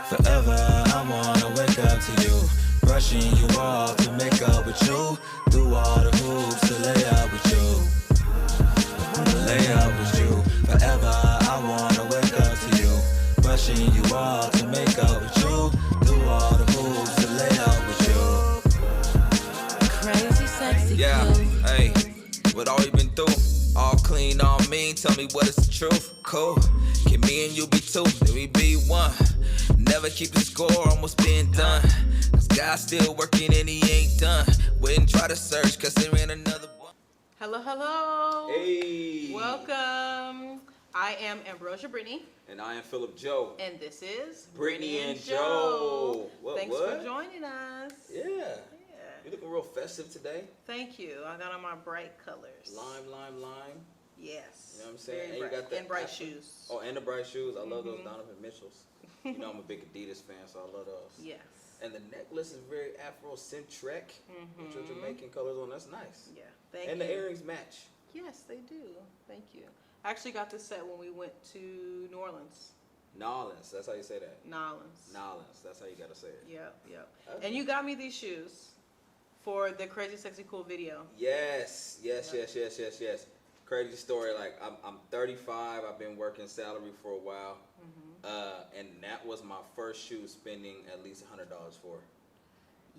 Forever, I wanna wake up to you. Brushing you off to make up with you. Do all the hoops to lay out with you. Lay out with you. Forever, I wanna wake up to you. Brushing you off to make up with you. Do all the hoops to lay out with you. Crazy, sexy, Yeah, cool. hey, what all you been through? All clean, all mean, tell me what is the truth. Cool, can me and you be two, then we be one. Never keep the score, almost been done. Cause God's still working and he ain't done. Wouldn't try to search, cause there ain't another one. Hello, hello. Hey. Welcome. I am Ambrosia Brittany. And I am Philip.Joe. And this is Britney+Joe. Thanks for joining us. Yeah. You're looking real festive today. Thank you. I got on my bright colors. Lime. Yes. You know what I'm saying? Very And bright. you got the and bright Apple. shoes. Oh, and the bright shoes. I love those Donovan Mitchells. You know I'm a big Adidas fan, so I love those. Yes. And the necklace is very Afrocentric. With your Jamaican colors on. That's nice. Yeah. Thank you. And the earrings match. Yes, they do. Thank you. I actually got this set when we went to New Orleans. Nolans. That's how you say that. Nolans. That's how you gotta say it. Yep. Okay. And you got me these shoes for the Crazy Sexy Cool video. Yes. Crazy story. Like I'm 35. I've been working salary for a while, and that was my first shoe spending at least $100 for.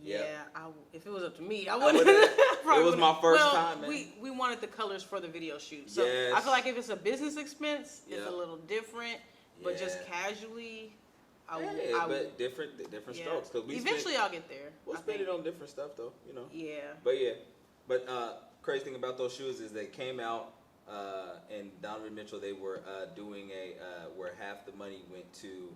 Yeah, Yep. If it was up to me, I I wouldn't. would've- probably it was my wouldn't. first Well, time, man. We wanted the colors for the video shoot, so Yes. I feel like if it's a business expense, it's Yep. a little different. But just Yeah. casually, I but different yeah. strokes. Cause we Eventually, I'll get there. we'll I spend think. it on different stuff though, you know. Yeah. But crazy thing about those shoes is they came out, and Donovan Mitchell, they were doing where half the money went to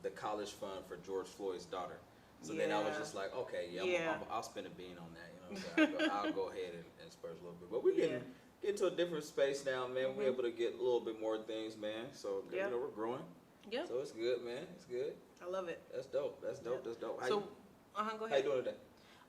the college fund for George Floyd's daughter. So then I was Yeah. just like, okay, Yeah. I'll spend a bean on that. You know what I'm saying? I'll go ahead and spurge a little bit. But we're getting into a different space now, man. We're able to get a little bit more things, man. So you know, we're growing. Yep. So it's good, man. It's good. I love it. That's dope. That's dope. How So, you, go how you ahead. doing today?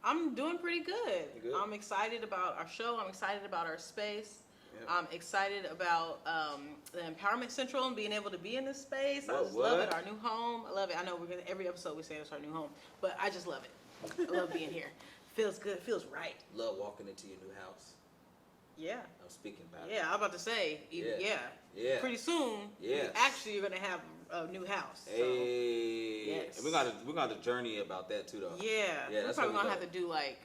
I'm doing pretty good. You good? I'm excited about our show. I'm excited about our space. Yep. I'm excited about the Empowerment Central and being able to be in this space. I What, just love what? it. Our new home. I love it. I know we're gonna every episode we say it's our new home, but I just love it. I love being here. Feels good. Feels right. Love walking into your new house. Yeah. I'm speaking about Yeah. I'm about to say. Yeah. Pretty soon. Yes. Actually, you're gonna have a new house. So. Hey. Yes. And we're gonna journey about that too, though. Yeah. We're that's probably what we gonna have to do like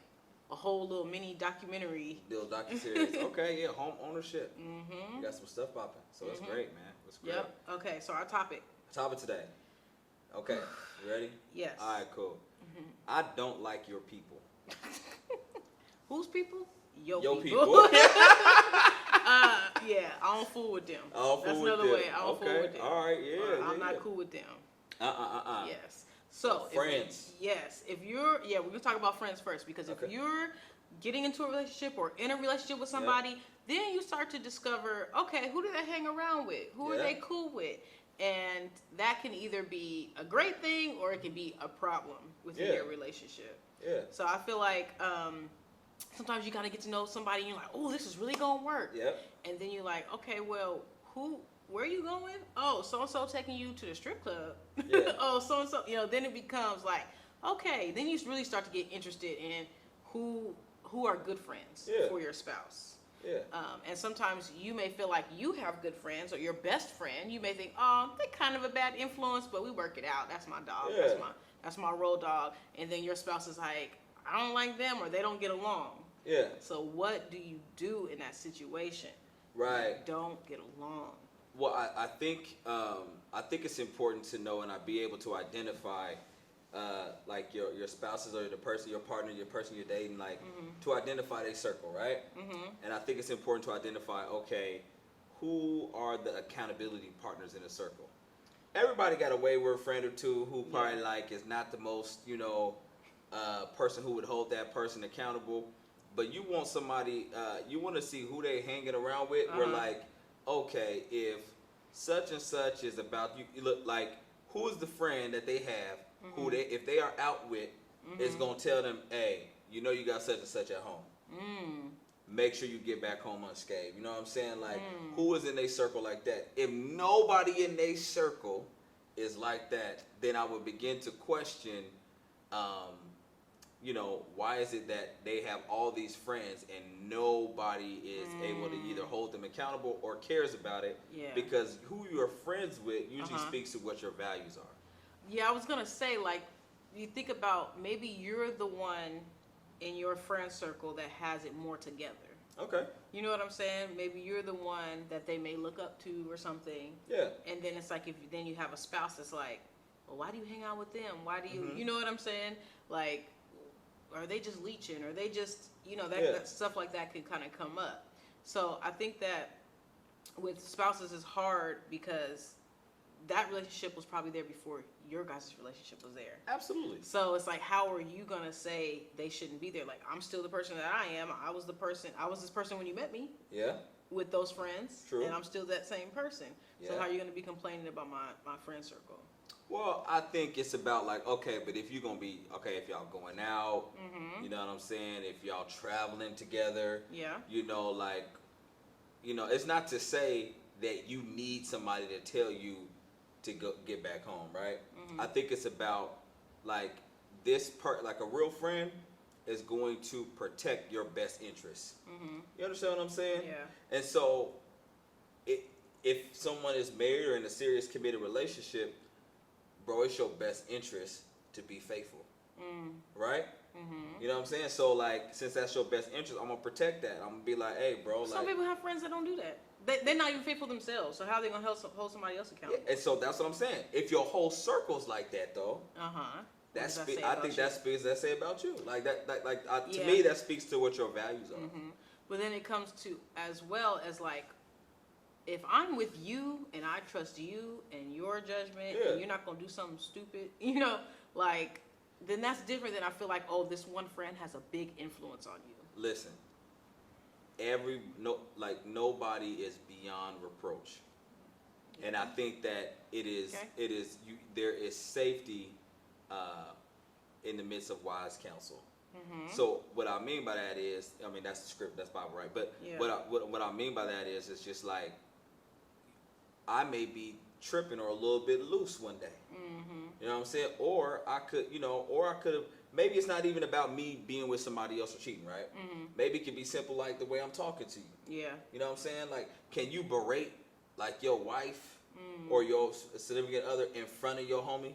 a whole little mini documentary. Little docu-series. Okay, yeah, home ownership. You got some stuff popping. So it's great, man. It's great. Yep. Okay. So our topic. Top of today. Okay, you ready? Yes. All right, cool. I don't like your people. Whose people? Your people. people. Yeah, I don't fool with them. I don't That's fool with another them. way. I don't fool Okay, with them. all right, yeah, I'm yeah, not yeah. cool with them. Yes. Yes. So Friends. If you're we're gonna talk about friends first because if Okay. you're getting into a relationship or in a relationship with somebody, then you start to discover, okay, who do they hang around with? Who are they cool with? And that can either be a great thing or it can be a problem within your relationship. Yeah. So I feel like sometimes you gotta get to know somebody and you're like, oh, this is really gonna work. Yep. And then you're like, okay, well, where are you going? Oh, so-and-so taking you to the strip club. Yeah. Oh, so-and-so, then it becomes like, okay, then you really start to get interested in who are good friends for your spouse. Yeah. And sometimes you may feel like you have good friends or your best friend. You may think, oh, they're kind of a bad influence, but we work it out. That's my dog. Yeah. That's my road dog. And then your spouse is like, I don't like them or they don't get along. Yeah. So what do you do in that situation? Right. You don't get along. Well, I think it's important to know and be able to identify like your spouses or the person, your partner, your person you're dating, like to identify their circle, right? And I think it's important to identify, okay, who are the accountability partners in a circle? Everybody got a wayward friend or two who probably like is not the most, person who would hold that person accountable. But you want somebody, you want to see who they hanging around with. We're like, okay, if such and such is about you look like who is the friend that they have who they if they are out with is gonna tell them, hey, you got such and such at home. Make sure you get back home unscathed. You know what I'm saying? Like who is in their circle like that? If nobody in their circle is like that, then I would begin to question, why is it that they have all these friends and nobody is able to either hold them accountable or cares about it? Yeah. Because who you're friends with usually speaks to what your values are. Yeah, I was gonna say, like, you think about maybe you're the one in your friend circle that has it more together. Okay. You know what I'm saying? Maybe you're the one that they may look up to or something. Yeah. And then it's like, then you have a spouse that's like, well, why do you hang out with them? Why do you, you know what I'm saying? Like, are they just leeching? Or they just, that stuff like that can kind of come up. So I think that with spouses is hard because that relationship was probably there before your guys' relationship was there. Absolutely. So it's like, how are you gonna say they shouldn't be there? Like, I'm still the person that I am. I was this person when you met me. Yeah. With those friends. True. And I'm still that same person. Yeah. So how are you gonna be complaining about my friend circle? Well, I think it's about like, okay, but if you're gonna be if y'all going out, you know what I'm saying? If y'all traveling together, it's not to say that you need somebody to tell you to go get back home, right? I think it's about like like a real friend is going to protect your best interests. You understand what I'm saying? Yeah. And so, if someone is married or in a serious committed relationship, bro, it's your best interest to be faithful, right? You know what I'm saying? So, like, since that's your best interest, I'm gonna protect that. I'm gonna be like, hey, bro. Some people have friends that don't do that. They're not even faithful themselves. So how are they gonna hold somebody else accountable? Yeah, and so that's what I'm saying. If your whole circle's like that, though, I think that speaks. That say about you. Like that. To me, that speaks to what your values are. But then it comes to as well as like, if I'm with you and I trust you and your judgment, and you're not gonna do something stupid, like, then that's different than I feel like, oh, this one friend has a big influence on you. Listen, nobody is beyond reproach, and I think that there is safety in the midst of wise counsel. So what I mean by that is, that's the script, that's Bible, right? But what I mean by that is, it's just like, I may be tripping or a little bit loose one day. You know what I'm saying? Or I could have, maybe it's not even about me being with somebody else or cheating, right? Maybe it can be simple like the way I'm talking to you. Yeah. You know what I'm saying? Like, can you berate like your wife or your significant other in front of your homie?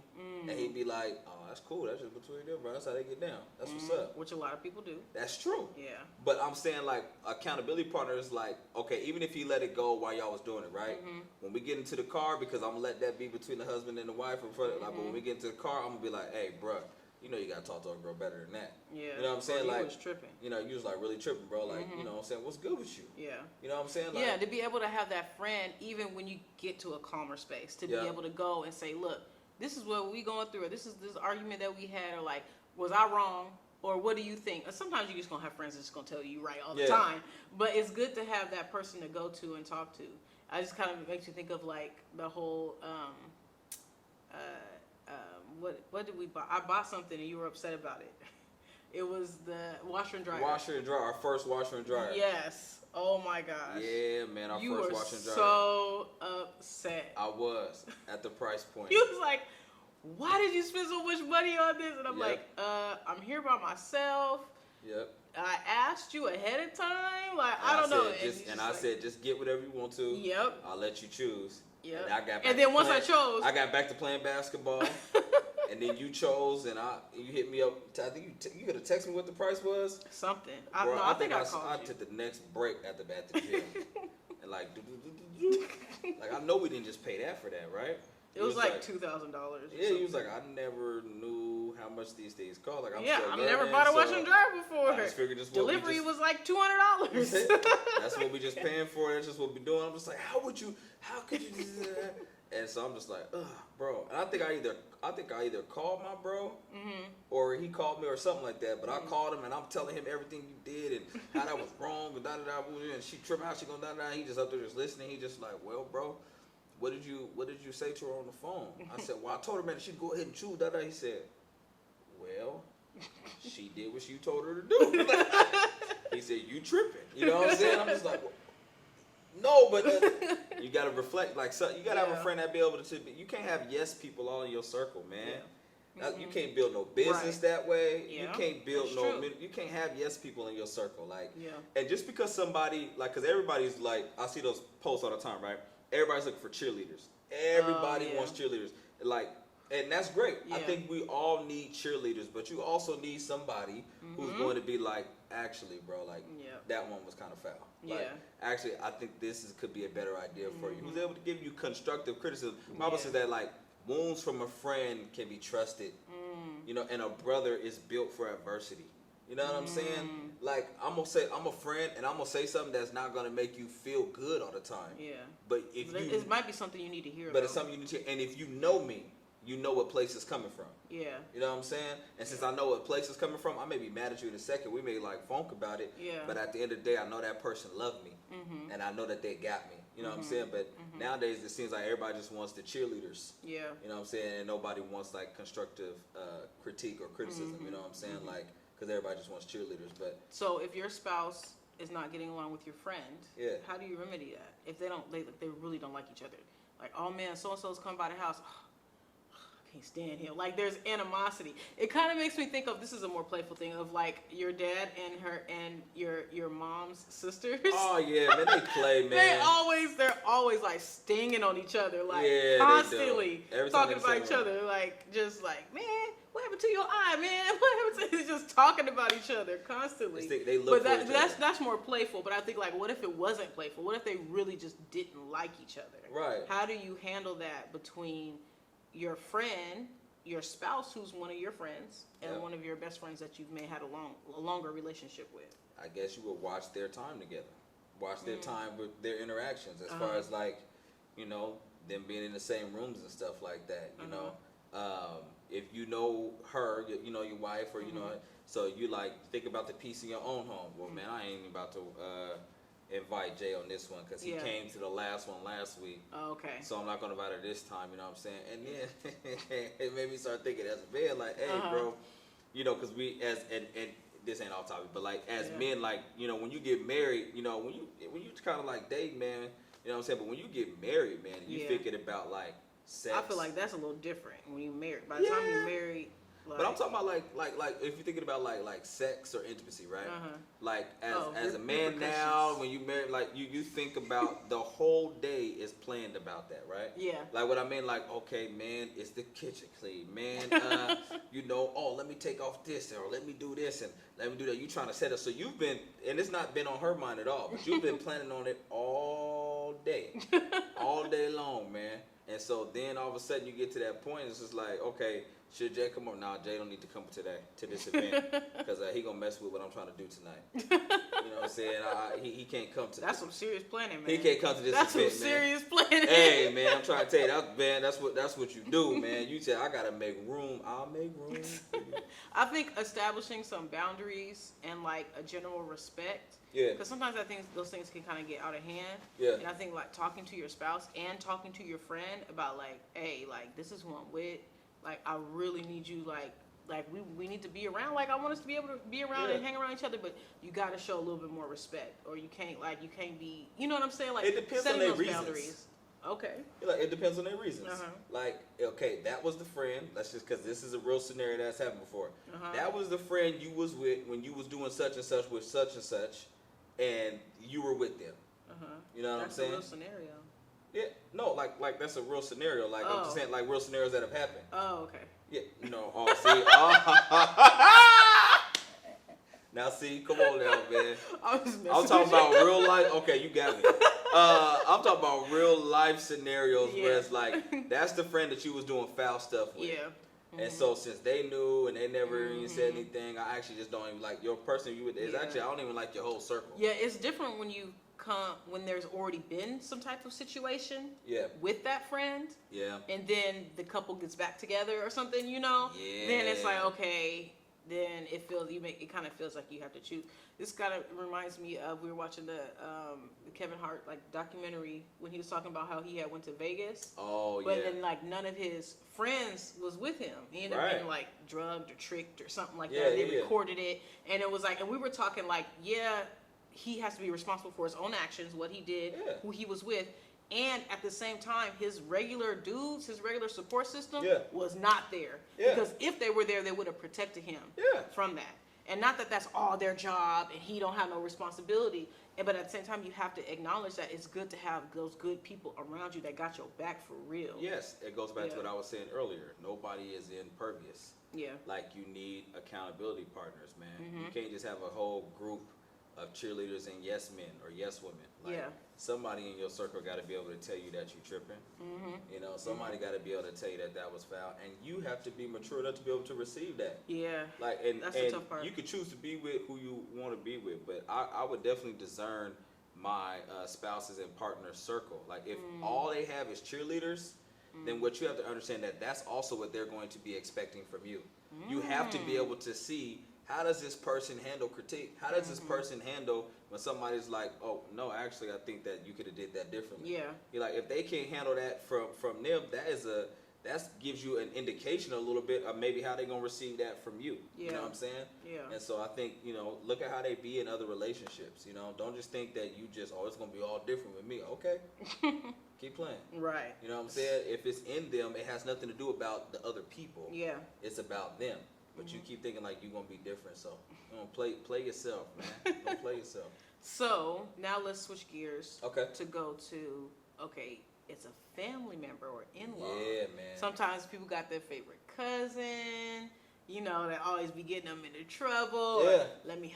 And he'd be like, oh, that's cool. That's just between them, bro. That's how they get down. That's what's up. Which a lot of people do. That's true. Yeah. But I'm saying, like, accountability partner is like, okay, even if he let it go while y'all was doing it, right? When we get into the car, because I'm going to let that be between the husband and the wife. But when we get into the car, I'm going to be like, hey, bro, you got to talk to a girl better than that. Yeah. You know what I'm saying? Or like, you was tripping. you was like really tripping, bro. Like, you know what I'm saying? What's good with you? Yeah. You know what I'm saying? Like, yeah, to be able to have that friend, even when you get to a calmer space, to be able to go and say, look, this is what we going through, or this is this argument that we had, or like, was I wrong, or what do you think? Or sometimes you're just gonna have friends that's just gonna tell you right all the time, but it's good to have that person to go to and talk to. I just kind of makes you think of like the whole what did we buy? I bought something and you were upset about it. It was the washer and dryer. Washer and dryer, our first washer and dryer. Yes. Oh my gosh. Yeah, man, our first washer and dryer. You were so upset. I was at the price point. He was like, why did you spend so much money on this? And I'm like, I'm here by myself. Yep. I asked you ahead of time. Like, I don't know. I said, just get whatever you want to. Yep. I'll let you choose. Yep. And then once I chose, I got back to playing basketball. And then you chose, and you hit me up. I think you could have texted me what the price was. Something. Bro, I think I called I took the next break at the gym. And like I know we didn't just pay that for that, right? It was like $2,000. Yeah, he was like, I never knew how much these things cost. Like, I've never bought a washer and dryer before. I just figured delivery was like $200. That's what we just paying for. That's just what we doing. I'm just like, how could you do that? And so I'm just like, ugh, bro. And I think I either called my bro, or he called me or something like that. But I called him and I'm telling him everything you did and how that was wrong and da da da. And she tripping, how she gonna da da. He just up there just listening. He just like, well, bro, what did you say to her on the phone? I said, well, I told her, man, she'd go ahead and choose da da. He said, well, she did what you told her to do. He said, you tripping. You know what I'm saying? I'm just like, No, but you gotta reflect. Like, so you gotta have a Yeah. friend that be able to. You can't have yes people all in your circle, man. Yeah. You can't build no business Right. that way. Yeah, You can't build that's no. true. You can't have yes people in your circle. Like, Yeah. and just because somebody like, cause everybody's like, I see those posts all the time, right? Everybody's looking for cheerleaders. Everybody yeah. wants cheerleaders. Like, and that's great. I Yeah. think we all need cheerleaders, but you also need somebody who's going to be like, actually, bro, like Yeah. that one was kind of foul. Like, Yeah. actually, I think could be a better idea for you. Who's able to give you constructive criticism? Bible Yeah. says that like wounds from a friend can be trusted. You know, and a brother is built for adversity. You know what I'm saying? Like, I'm a friend, and I'm gonna say something that's not gonna make you feel good all the time. Yeah. But if But you, it might be something you need to hear. but it's something you need to. And if you know me, you know what place it's coming from. Yeah. You know what I'm saying? And since I know what place it's coming from, I may be mad at you in a second. We may like funk about it. Yeah. But at the end of the day, I know that person loved me, and I know that they got me. You know what I'm saying? But nowadays, it seems like everybody just wants the cheerleaders. Yeah. You know what I'm saying? And nobody wants like constructive critique or criticism. You know what I'm saying? Like, because everybody just wants cheerleaders. But So if your spouse is not getting along with your friend, Yeah. how do you remedy that? If they don't, they really don't like each other. Like, oh man, so and so's come by the house. I can't stand him. Like, there's animosity. It kind of makes me think of, this is a more playful thing, of like your dad and your mom's sisters. oh yeah, man, they play, man. They're always like stinging on each other, like Yeah, they do. constantly Every time talking they about say each one. other, like just like, man, what happened to your eye, man? What happened to just talking about each other constantly? They look But for each other. that's more playful. But I think like, what if it wasn't playful? What if they really just didn't like each other? Right. How do you handle that between your friend, your spouse, who's one of your friends, and Yeah. one of your best friends that you've may had a longer relationship with? I guess you would watch their time together, watch their time with their interactions, as far Uh-huh. as like, you know, them being in the same rooms and stuff like that. You know, if you know her, you know your wife, or you know, so you like think about the peace in your own home. Well, man, I ain't even about to invite Jay on this one because he Yeah. came to the last one last week. Oh, okay. So I'm not gonna invite her this time, you know what I'm saying? And then it made me start thinking as a man, like, hey, bro, you know, because we and this ain't off topic, but like as Yeah. men, like, you know, when you get married, you know, when you kind of like date, man, you know what I'm saying? But when you get married, man, you Yeah. thinking about like sex. I feel like that's a little different when you married. By the time you're married, like, But I'm talking about like if you're thinking about like sex or intimacy, right? Like as a man now, repercussions. when you marry, like you think about the whole day is planned about that, right? Yeah. Like what I mean, like, okay, man, is the kitchen clean, man? You know, oh, let me take off this, or let me do this, and let me do that. You trying to set up, so you've been, and it's not been on her mind at all, but you've been planning on it all day long, man. And so then all of a sudden you get to that point, it's just like, okay, should Jay come on? Nah, Jay don't need to come to this event because he gonna mess with what I'm trying to do tonight. You know what I'm saying? He can't come to. That's some serious planning, man. He can't come to this That's event, some man. serious planning. Hey, man, I'm trying to tell you, that's what you do, man. You say I gotta make room. I'll make room for you. I think establishing some boundaries and like a general respect. Yeah. Because sometimes I think those things can kind of get out of hand. Yeah. And I think like talking to your spouse and talking to your friend about like, hey, like this is who I'm with. Like I really need you. Like we need to be around. Like I want us to be able to be around Yeah. and hang around each other. But you got to show a little bit more respect, or you can't be. You know what I'm saying? Like It depends setting on their those reasons. boundaries. Okay. Like, it depends on their reasons. Uh-huh. Like, okay, that was the friend. Let's just, because this is a real scenario that's happened before. Uh-huh. That was the friend you was with when you was doing such and such with such and such, and you were with them. You know what That's I'm saying? a real scenario. Yeah, no, like that's a real scenario. Like I'm just Oh. saying, like real scenarios that have happened. Oh, okay. Yeah, no. Oh, see. Now see, come on now, man. I was messing I'm talking with you. about real life. Okay, you got me. I'm talking about real life scenarios where Yeah. it's like that's the friend that you was doing foul stuff with. Yeah. And so since they knew and they never even said anything, I actually just don't even like your person you with. Is Yeah. actually I don't even like your whole circle. Yeah, it's different when there's already been some type of situation Yeah. with that friend, Yeah. and then the couple gets back together or something, you know. Then it's like, Yeah. okay, then it kind of feels like you have to choose. This kind of reminds me of, we were watching the Kevin Hart like documentary when he was talking about how he had went to Vegas. Oh But yeah. then, like, none of his friends was with him. He ended up Right. getting, like, drugged or tricked or something like Yeah, that. They yeah, yeah. recorded it, and it was like, and we were talking, like, yeah, he has to be responsible for his own actions, what he did, Yeah. who he was with, and at the same time, his regular dudes, his regular support system was not there. Yeah. Because if they were there, they would have protected him from that. And not that that's all their job and he don't have no responsibility. But at the same time, you have to acknowledge that it's good to have those good people around you that got your back for real. Yes, it goes back to what I was saying earlier. Nobody is impervious. Yeah. Like, you need accountability partners, man. You can't just have a whole group of cheerleaders and yes men or yes women. Like, somebody in your circle got to be able to tell you that you're tripping. You know, somebody got to be able to tell you that that was foul, and you have to be mature enough to be able to receive that. Yeah. Like, and that's the tough part. You could choose to be with who you want to be with, but I would definitely discern my spouses and partners circle. Like, if all they have is cheerleaders, then what you have to understand that that's also what they're going to be expecting from you. You have to be able to see, how does this person handle critique? How does this person handle when somebody's like, oh, no, actually, I think that you could have did that differently. Yeah. You're like, if they can't handle that from them, that gives you an indication a little bit of maybe how they're going to receive that from you. Yeah. You know what I'm saying? Yeah. And so I think, you know, look at how they be in other relationships. You know, don't just think that you just, oh, it's going to be all different with me. Okay. Keep playing. Right. You know what I'm saying? If it's in them, it has nothing to do about the other people. Yeah. It's about them. But you keep thinking like you're going to be different. So, you know, play yourself, man. Don't play yourself. So, now let's switch gears. Okay. To go to, it's a family member or in-law. Yeah, man. Sometimes people got their favorite cousin, you know, that always be getting them into trouble. Yeah. Or, let me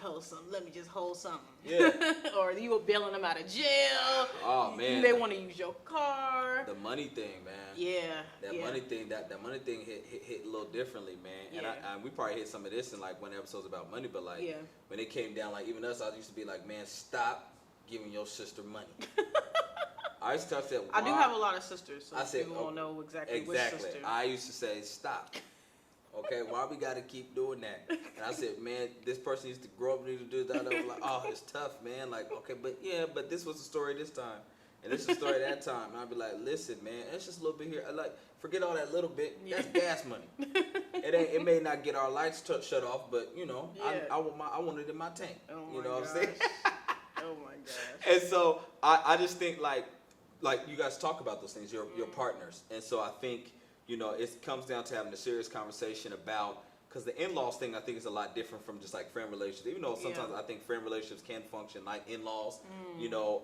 just hold something. Yeah. Or you were bailing them out of jail. Oh, man. They want to use your car. The money thing, man. Yeah. That money thing, that money thing hit a little differently, man. And we probably hit some of this in like one episode's about money, but like when it came down, like even us, I used to be like, man, stop giving your sister money. I used to say, I do have a lot of sisters, so I said, people won't know exactly which sister. I used to say, stop. Okay, why we got to keep doing that? And I said, man, this person used to grow up and do that. I was like, oh, it's tough, man. Like, okay, but this was the story this time. And this is the story that time. And I'd be like, listen, man, it's just a little bit here. I like, forget all that little bit. That's gas money. It may not get our lights shut off, but, you know, I want it in my tank. Oh my you know gosh. what I'm saying? Oh, my gosh. And so I just think, like you guys talk about those things, your partners. And so I think, you know, it comes down to having a serious conversation about, because the in-laws thing I think is a lot different from just like friend relationships. Even though sometimes I think friend relationships can function like in-laws, you know,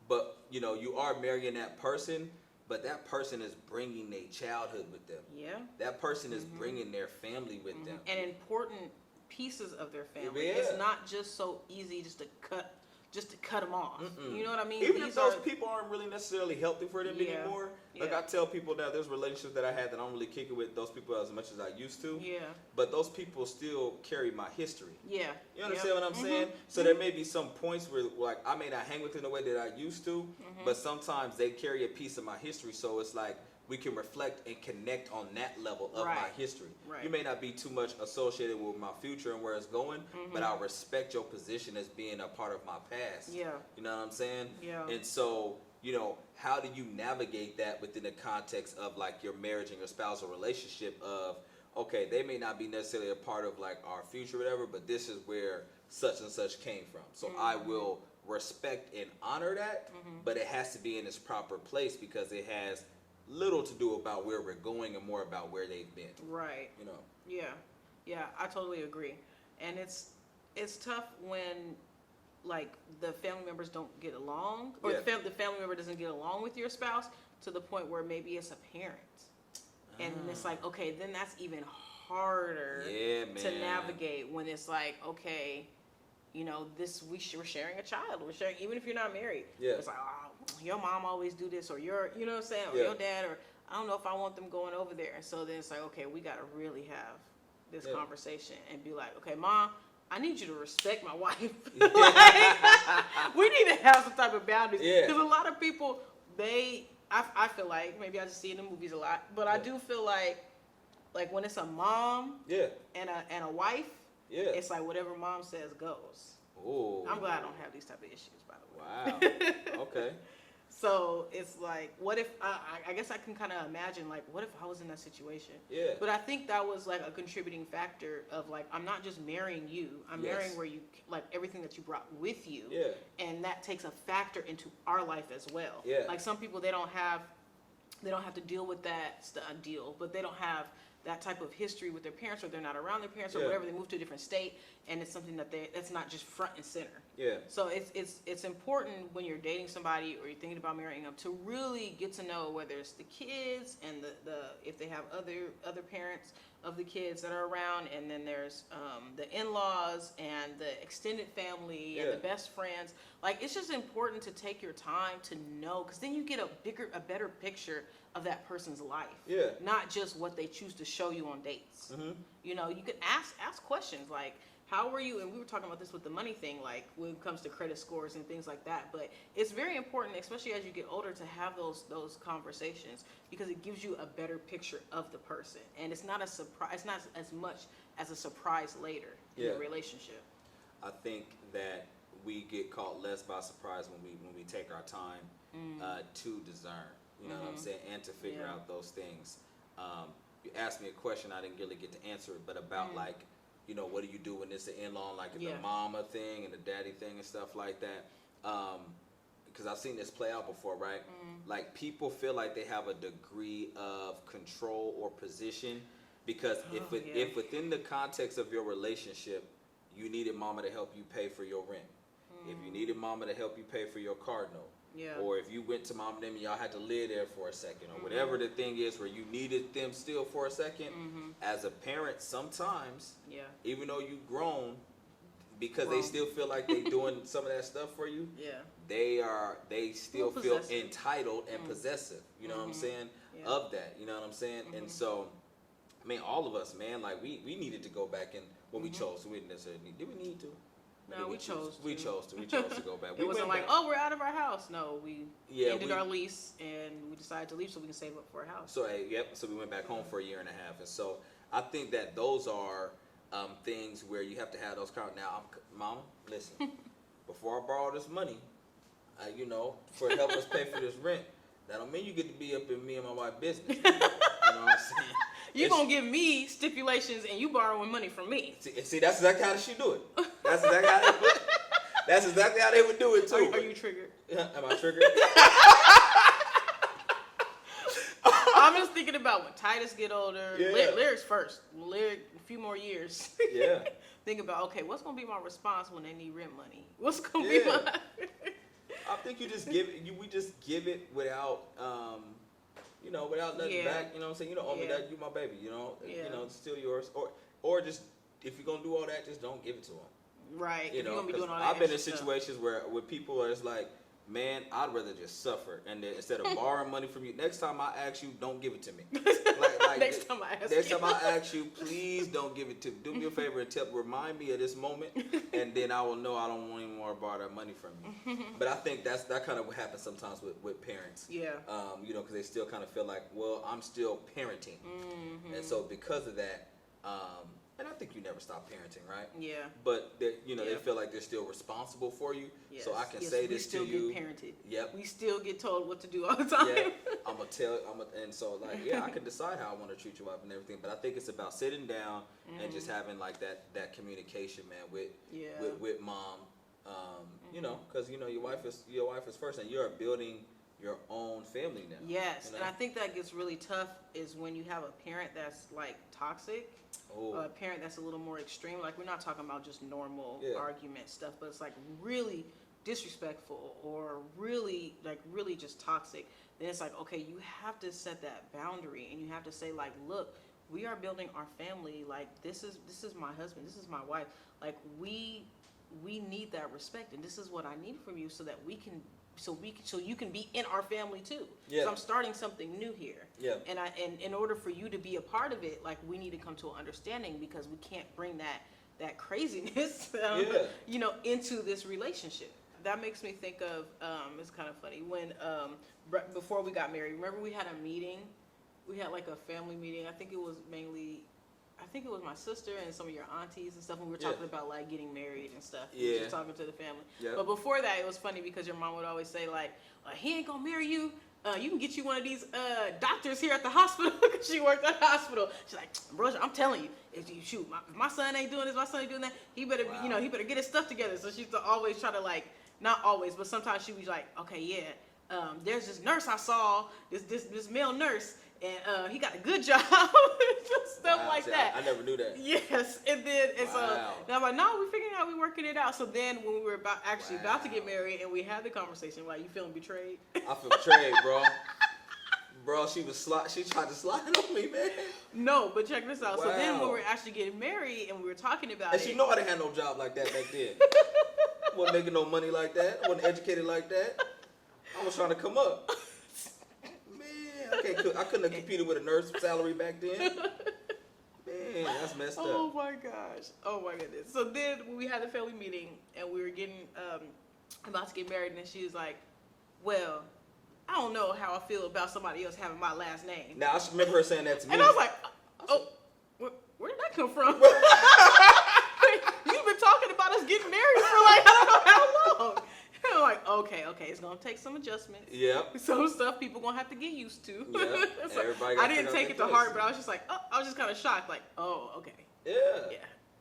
but, you know, you are marrying that person, but that person is bringing their childhood with them. Yeah. That person is bringing their family with them. And important pieces of their family. Yeah. It's not just so easy just to cut them off. You know what I mean? Even if those people aren't really necessarily healthy for them anymore. Like I tell people that there's relationships that I had that I don't really kick it with those people as much as I used to. Yeah. But those people still carry my history. Yeah. You understand what I'm saying? So there may be some points where like I may not hang with them the way that I used to, but sometimes they carry a piece of my history. So it's like we can reflect and connect on that level of my history. Right. You may not be too much associated with my future and where it's going, but I respect your position as being a part of my past. Yeah. You know what I'm saying? Yeah. And so, you know, how do you navigate that within the context of like your marriage and your spousal relationship of, okay, they may not be necessarily a part of like our future or whatever, but this is where such and such came from. So I will respect and honor that, but it has to be in its proper place because it has little to do about where we're going and more about where they've been. Right. You know. Yeah, I totally agree. And it's tough when like the family members don't get along, or the family member doesn't get along with your spouse to the point where maybe it's a parent. And it's like, okay, then that's even harder to navigate when it's like, okay, you know, we're sharing a child. We're sharing, even if you're not married. Yeah. It's like, oh, your mom always do this, or you know what I'm saying, or your dad, or I don't know if I want them going over there. And so then it's like, okay, we got to really have this conversation and be like, okay, Mom, I need you to respect my wife. Like, we need to have some type of boundaries. Because a lot of people, I feel like, maybe I just see it in the movies a lot, but I do feel like when it's a mom and a wife, it's like whatever mom says goes. Ooh. I'm glad I don't have these type of issues, by the way. Wow. Okay. So it's like, what if I guess I can kind of imagine, like, what if I was in that situation? Yeah. But I think that was like a contributing factor of like, I'm not just marrying you, I'm marrying where you, like, everything that you brought with you. Yeah. And that takes a factor into our life as well. Yeah. Like some people, they don't have to deal with that deal, but they don't have that type of history with their parents, or they're not around their parents, or whatever. They move to a different state, and it's something that's not just front and center. Yeah. So it's important when you're dating somebody or you're thinking about marrying them to really get to know whether it's the kids and the if they have other parents of the kids that are around, and then there's the in-laws and the extended family and the best friends. Like, it's just important to take your time to know, because then you get a better picture of that person's life. Yeah. Not just what they choose to show you on dates. Mm-hmm. You know, you can ask questions like, how were you? And we were talking about this with the money thing, like when it comes to credit scores and things like that. But it's very important, especially as you get older, to have those conversations, because it gives you a better picture of the person, and it's not a surprise. It's not as much as a surprise later in the relationship. I think that we get caught less by surprise when we take our time to discern. You know what I'm saying, and to figure out those things. You asked me a question, I didn't really get to answer it, but about like, you know, what do you do when it's the in-law, like the mama thing and the daddy thing and stuff like that? Because I've seen this play out before, right? Like, people feel like they have a degree of control or position because if within the context of your relationship, you needed mama to help you pay for your rent, if you needed mama to help you pay for your car note, or if you went to mom and them and y'all had to live there for a second, or whatever the thing is where you needed them still for a second, as a parent, sometimes, even though you've grown, because they still feel like they doing some of that stuff for you, they still feel entitled and possessive, you know what I'm saying, of that, you know what I'm saying? And so, I mean, all of us, man, like, we needed to go back, and when we chose, we didn't necessarily need, did we need to? No, we chose to. We chose to go back. It wasn't like, oh, we're out of our house. No, we ended our lease, and we decided to leave so we can save up for a house. So, so we went back home for a year and a half. And so I think that those are things where you have to have those kind of, now, Mama, listen, before I borrow this money, you know, for help us pay for this rent, that don't mean you get to be up in me and my wife's business. You know what I'm saying? You're going to give me stipulations and you borrowing money from me. See, that's exactly how she do it. That's exactly how they would do it, too. Are you triggered? Am I triggered? I'm just thinking about when Titus get older. Yeah. Lyrics first. Lyric, a few more years. Yeah. Think about, okay, what's going to be my response when they need rent money? What's going to be my... I think you just give it, we just give it without... you know, without nothing back, you know what I'm saying? You don't owe me that, you my baby, you know? You know, it's still yours. Or just, if you're going to do all that, just don't give it to them. Right. You know, you're gonna be doing all that I've been in stuff. situations where people are just like, man, I'd rather just suffer. And then instead of borrowing money from you, next time I ask you, don't give it to me. Like, next time I ask you, please don't give it to me. Do me a favor and remind me of this moment, and then I will know I don't even want to borrow that money from you. But I think that kind of what happens sometimes with parents. Yeah. You know, because they still kind of feel like, well, I'm still parenting. And so because of that, and I think you never stop parenting, right? Yeah. But you know, they feel like they're still responsible for you. Yes. So I can say this to you. We still get parented. Yep. We still get told what to do all the time. Yeah. And so like, I can decide how I want to treat your wife and everything. But I think it's about sitting down and just having like that communication, man, with mom. You know, because you know your wife is first, and you're building your own family now. Yes, you know? and I think that gets really tough is when you have a parent that's like toxic, a parent that's a little more extreme. Like, we're not talking about just normal argument stuff, but it's like really disrespectful or really just toxic. Then it's like, okay, you have to set that boundary, and you have to say like, look, we are building our family. Like, this is my husband, this is my wife. Like, we need that respect, and this is what I need from you, so that so you can be in our family too. Yeah. So I'm starting something new here. Yeah. And in order for you to be a part of it, like, we need to come to an understanding, because we can't bring that craziness, you know, into this relationship. That makes me think of it's kind of funny when before we got married. Remember we had a meeting. We had like a family meeting. I think it was mainly. I I think it was my sister and some of your aunties and stuff when we were Yeah. talking about like getting married and stuff. Yeah. We were just talking to the family. Yeah. But before that, it was funny because your mom would always say like, he ain't gonna marry you. You can get you one of these doctors here at the hospital because she worked at the hospital. She's like, bro, I'm telling you, if my son ain't doing this, my son ain't doing that, he better, Wow. he better get his stuff together. So she used to always try to like, not always, but sometimes she was like, okay, yeah, there's this nurse I saw, this male nurse, and he got a good job, stuff Wow. like See, that. I never knew that. Yes, and then so Wow. now I'm like, no, we're figuring out, we're working it out. So then when we were about to get married and we had the conversation, like, you feeling betrayed? I feel betrayed, bro. Bro, she tried to slide on me, man. No, but check this out. So then when Wow. we were actually getting married and we were talking about And it. she know I didn't have no job like that back then. I wasn't making no money like that. I wasn't educated like that. I was trying to come up. Man, I couldn't have competed with a nurse salary back then. Man, that's messed up. Oh my gosh. Oh my goodness. So then when we had the family meeting and we were getting about to get married, and then she was like, well, I don't know how I feel about somebody else having my last name. Now, I remember her saying that to me. And I was like, oh, where did that come from? You've been talking about us getting married for like, I don't know how long. And I'm like, okay, it's going to take some adjustments. Yep. Some stuff people going to have to get used to. Yep. So Everybody I gotta didn't figure out take it their to heart, place. but I was just like, I was just kind of shocked. Like, oh, okay. Yeah. Yeah.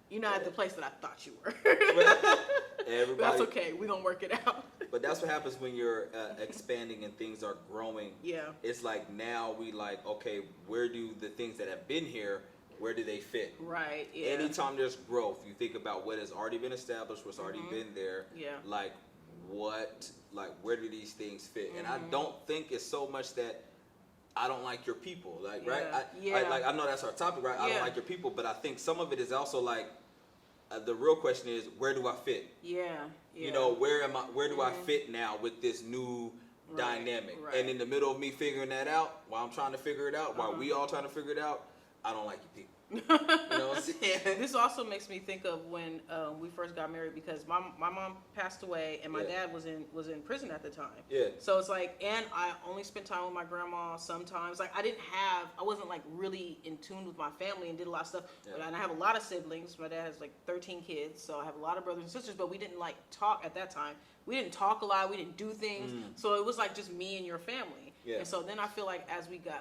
You're not at the place that I thought you were. Everybody. But that's okay. We're going to work it out. But that's what happens when you're expanding and things are growing. Yeah. It's like now we like, okay, where do the things that have been here, where do they fit? Right. Yeah. Anytime there's growth, you think about what has already been established, what's already been there. Yeah. Like where do these things fit? And I Mm-hmm. don't think it's so much that I don't like your people, like, right? Yeah. I know that's our topic, right? I Yeah. don't like your people, but I think some of it is also like, the real question is, where do I fit? Yeah. You know, where do I fit now with this new dynamic? Right. And in the middle of me figuring that out, while I'm trying to figure it out, while we all trying to figure it out, I don't like your people. You know what I'm saying? This also makes me think of when we first got married, because my mom passed away and my dad was in prison at the time. Yeah. So it's like, and I only spent time with my grandma sometimes. Like I wasn't like really in tune with my family and did a lot of stuff. Yeah. But I have a lot of siblings. My dad has like 13 kids, so I have a lot of brothers and sisters. But we didn't like talk at that time. We didn't talk a lot. We didn't do things. So it was like just me and your family. Yeah. And so then I feel like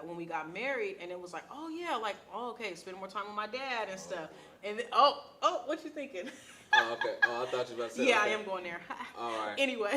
when we got married, and it was like, oh yeah, like, oh, okay, spend more time with my dad and stuff. And then, what you thinking? Oh, okay. Oh, I thought you were about to say Yeah, okay. I am going there. All right. Anyway,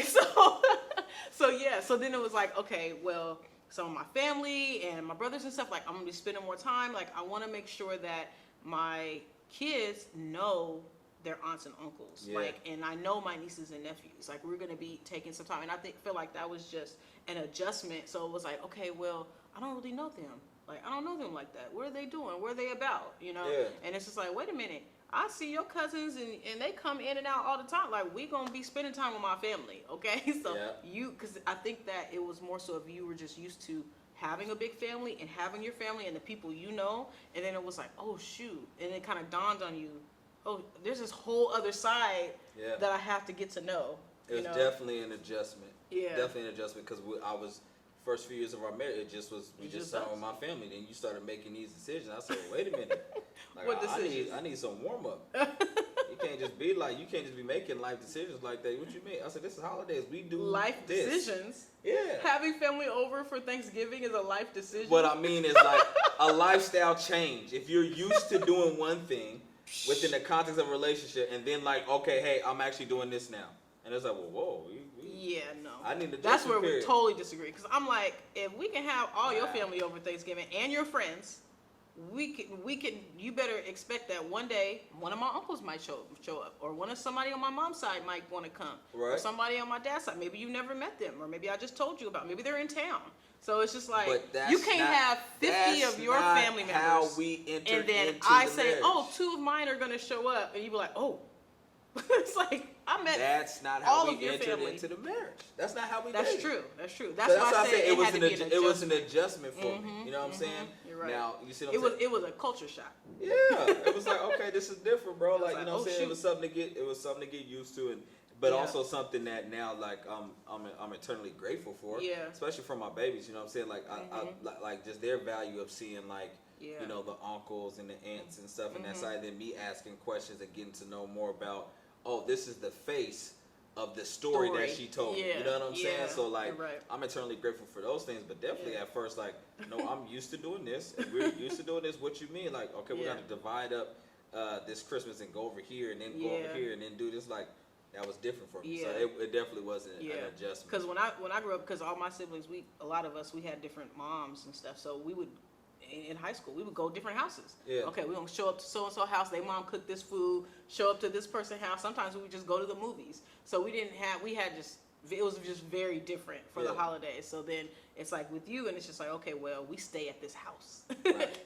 so then it was like, okay, well, some of my family and my brothers and stuff, like, I'm gonna be spending more time. Like, I want to make sure that my kids know their aunts and uncles, like, and I know my nieces and nephews. Like, we're gonna be taking some time, and I feel like that was just an adjustment. So it was like, okay, well, I don't really know them. Like, I don't know them like that. What are they doing? What are they about? You know? Yeah. And it's just like, wait a minute. I see your cousins and they come in and out all the time. Like, we gonna be spending time with my family, okay? So because I think that it was more so if you were just used to having a big family and having your family and the people you know, and then it was like, oh shoot, and it kind of dawned on you, oh, there's this whole other side that I have to get to know. It was definitely an adjustment. Yeah. Definitely an adjustment because I was, first few years of our marriage, it just was, we just started with my family. Then you started making these decisions. I said, well, wait a minute. Like, What decisions? I need some warm up. You can't just be making life decisions like that. What you mean? I said, this is holidays. We do Life this. decisions? Yeah. Having family over for Thanksgiving is a life decision? What I mean is like a lifestyle change. If you're used to doing one thing within the context of a relationship, and then like, okay, hey, I'm actually doing this now. And it's like, well, whoa. Yeah, no. I need to. That's where we totally disagree. Because I'm like, if we can have all your family over Thanksgiving and your friends, we can. You better expect that one day one of my uncles might show up, or somebody on my mom's side might want to come, or somebody on my dad's side. Maybe you never met them, or maybe I just told you about. Maybe they're in town. So it's just like you can't have 50 of your family members. How we enter and then into I the say, marriage. oh, 2 of mine are gonna show up, and you be like, oh. It's like I met. That's not all how of we your entered family. into the marriage. That's not how we. That's dated. true. That's true. So That's why I said it was had to be an adjustment. It was an adjustment for me. You know what I'm saying? You're right. Now you see what I'm saying? It was a culture shock. Yeah, it was like, okay, this is different, bro. Like, you know what I'm saying? shoot. It was something to get used to, but also something that now like I'm eternally grateful for. Yeah. Especially for my babies. You know what I'm saying? Like I like just their value of seeing like you know, the uncles and the aunts and stuff, and that side, then me asking questions and getting to know more about, oh, this is the face of the story that she told me. You know what I'm saying? So like, I'm eternally grateful for those things, but definitely at first, like, no, I'm used to doing this, and we're used to doing this. What you mean? Like, okay, we got to divide up this Christmas and go over here and then go over here and then do this. Like, that was different for me. So it definitely wasn't an adjustment. Because when I grew up, because all my siblings, a lot of us, we had different moms and stuff. So we would, in high school, we would go different houses. Okay, we're going to show up to so-and-so house. Their mom cooked this food. Show up to this person's house. Sometimes we would just go to the movies. So it was just very different for the holidays. So then it's like with you, and it's just like, okay, well, we stay at this house.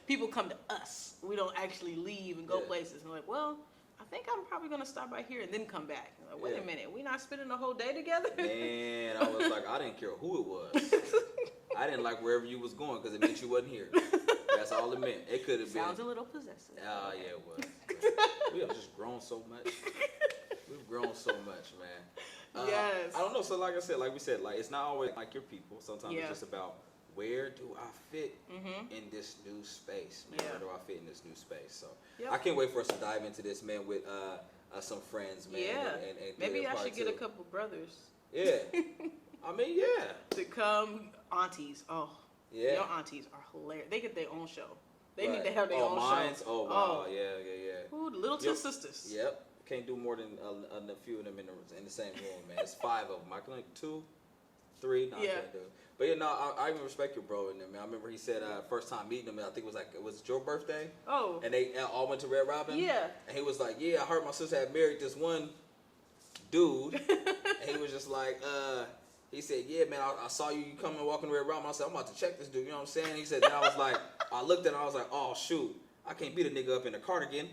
People come to us. We don't actually leave and go places. And like, well, I think I'm probably going to stop by here and then come back. Like, wait a minute, we not spending the whole day together? Man, I was like, I didn't care who it was. I didn't like wherever you was going because it meant you wasn't here. That's all it meant. It could have been. Sounds a little possessive. Oh, yeah, it was. We have just grown so much. We've grown so much, man. Yes. I don't know. So like I said, like we said, like it's not always like your people. Sometimes it's just about where do I fit in this new space, man? Where do I fit in this new space? So I can't wait for us to dive into this, man, with some friends, man. And maybe I should get a couple brothers. Yeah. I mean, to come, aunties. Oh, your aunties are hilarious. They get their own show. They need to have their own show. Oh, wow. Yeah. Ooh, the little two sisters. Yep. Can't do more than a few of them in the same room, man. It's 5 of them. I can like 2, 3. No, I can't do it. But yeah, no, I even respect your bro in there, man. I remember he said first time meeting him, I think it was your birthday. Oh. And they all went to Red Robin. Yeah. And he was like, yeah, I heard my sister had married this one dude. And he was just like, he said, yeah, man, I saw you coming walking Red Robin. I said, I'm about to check this dude, you know what I'm saying? He said, then I was like, I looked at him, I was like, oh, shoot, I can't beat a nigga up in a cardigan.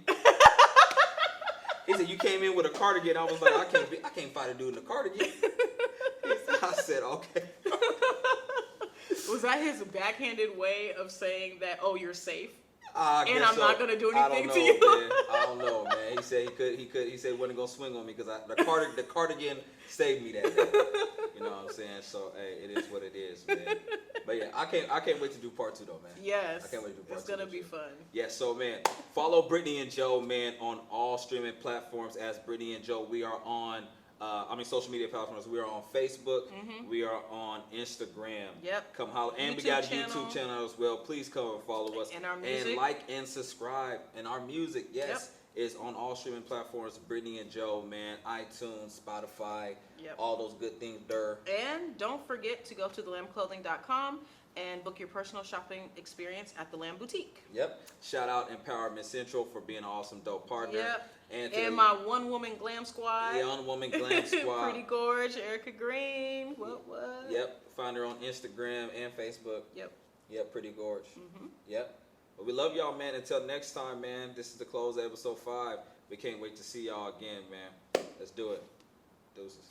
He said, you came in with a cardigan. I was like, I can't fight a dude in a cardigan. I said, okay. Was that his backhanded way of saying that, oh, you're safe? And I'm not going to do anything to you? Man. I don't know, man. He said he said he wasn't going to swing on me because the cardigan saved me that day. You know what I'm saying? So, hey, it is what it is, man. But yeah, I can't wait to do part 2 though, man. Yes. I can't wait to do part 2. It's going to be fun. Yeah, so man, follow Britney and Joe, man, on all streaming platforms as Britney and Joe. We are on social media platforms. We are on Facebook. We are on Instagram. Yep. Come holler. And we got a YouTube channel as well. Please come and follow us. And our music. And like and subscribe. And our music, is on all streaming platforms. Britney and Joe, man. iTunes, Spotify, all those good things there. And don't forget to go to thelambclothing.com and book your personal shopping experience at the Lamb Boutique. Yep. Shout out Empowerment Central for being an awesome, dope partner. Yep. And my one-woman glam squad. Yeah, one-woman glam squad. Pretty Gorge, Erica Green. What? Yep. Find her on Instagram and Facebook. Yep, Pretty Gorge. Yep. But we love y'all, man. Until next time, man. This is the close of episode 5. We can't wait to see y'all again, man. Let's do it. Deuces.